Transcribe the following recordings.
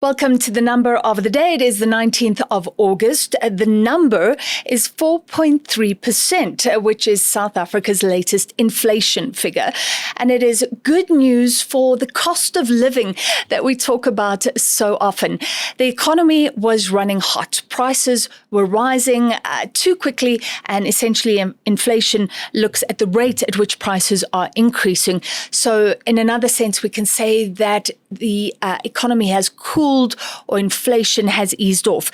Welcome to the number of the day. It is the 19th of August. The number is 4.3%, which is South Africa's latest inflation figure. And it is good news for the cost of living that we talk about so often. The economy was running hot. Prices were rising too quickly, and essentially inflation looks at the rate at which prices are increasing. So in another sense, we can say that the economy has cooled or inflation has eased off.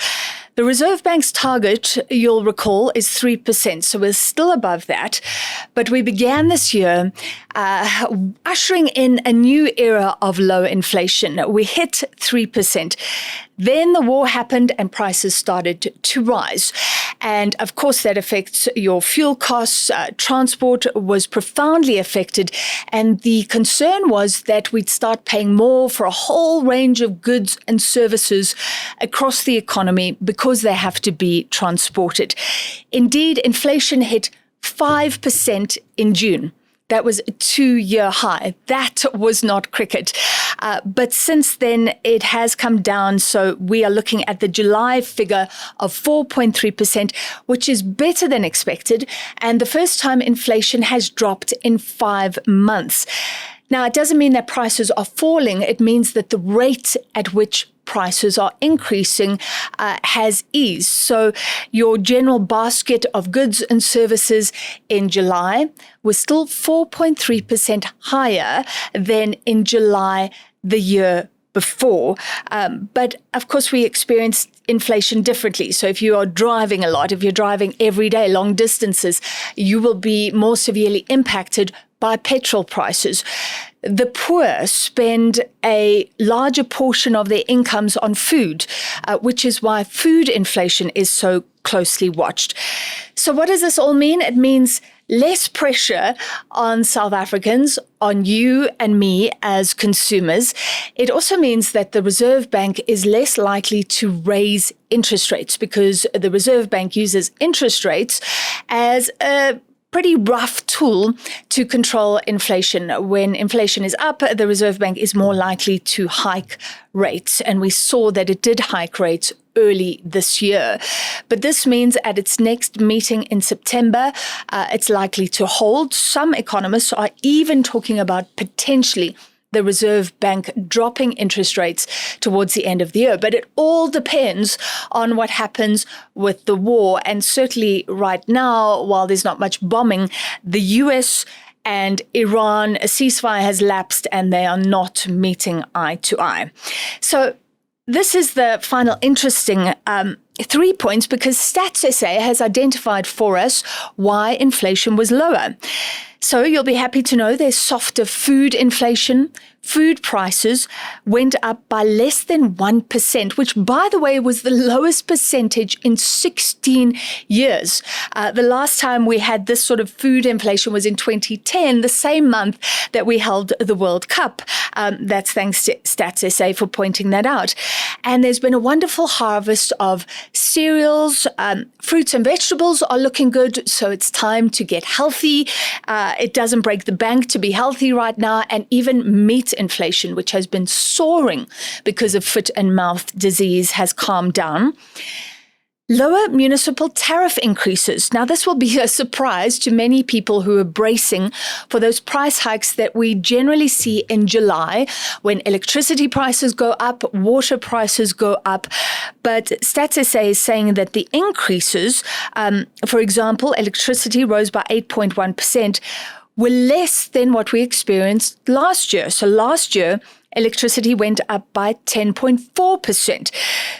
The Reserve Bank's target, you'll recall, is 3%. So we're still above that. But we began this year ushering in a new era of low inflation. We hit 3%. Then the war happened and prices started to rise. And of course, that affects your fuel costs. Transport was profoundly affected. And the concern was that we'd start paying more for a whole range of goods and services across the economy because they have to be transported. Indeed, inflation hit 5% in June. That was a 2-year high. That was not cricket. But since then, it has come down. So we are looking at the July figure of 4.3%, which is better than expected. And the first time inflation has dropped in 5 months. Now, it doesn't mean that prices are falling. It means that the rate at which prices are increasing has eased. So your general basket of goods and services in July was still 4.3% higher than in July the year before. But of course, we experienced inflation differently. So if you are driving a lot, if you're driving every day, long distances, you will be more severely impacted by petrol prices. The poor spend a larger portion of their incomes on food, which is why food inflation is so closely watched. So what does this all mean? It means less pressure on South Africans, on you and me as consumers. It also means that the Reserve Bank is less likely to raise interest rates because the Reserve Bank uses interest rates as a pretty rough tool to control inflation. When inflation is up, the Reserve Bank is more likely to hike rates. And we saw that it did hike rates early this year. But this means at its next meeting in September, it's likely to hold. Some economists are even talking about potentially the Reserve Bank dropping interest rates towards the end of the year. But it all depends on what happens with the war. And certainly right now, while there's not much bombing, the US and Iran, a ceasefire has lapsed and they are not meeting eye to eye. So this is the final interesting 3 points because Stats SA has identified for us why inflation was lower. So you'll be happy to know there's softer food inflation. Food prices went up by less than 1%, which, by the way, was the lowest percentage in 16 years. The last time we had this sort of food inflation was in 2010, the same month that we held the World Cup. That's thanks to Stats SA for pointing that out. And there's been a wonderful harvest of cereals. Fruits and vegetables are looking good, so it's time to get healthy. It doesn't break the bank to be healthy right now, and even meat inflation, which has been soaring because of foot and mouth disease, has calmed down. Lower municipal tariff increases. Now, this will be a surprise to many people who are bracing for those price hikes that we generally see in July when electricity prices go up, water prices go up. But Stats SA is saying that the increases, for example, electricity rose by 8.1%, were less than what we experienced last year. So last year, electricity went up by 10.4%.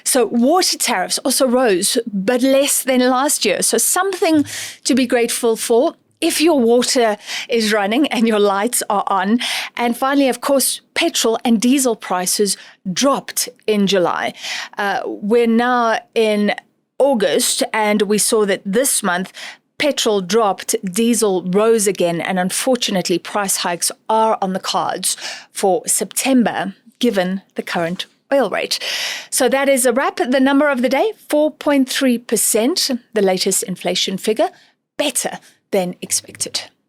So water tariffs also rose, but less than last year. So something to be grateful for if your water is running and your lights are on. And finally, of course, petrol and diesel prices dropped in July. We're now in August, and we saw that this month, petrol dropped, diesel rose again, and unfortunately, price hikes are on the cards for September, given the current oil rate. So that is a wrap. The number of the day, 4.3%, the latest inflation figure, better than expected.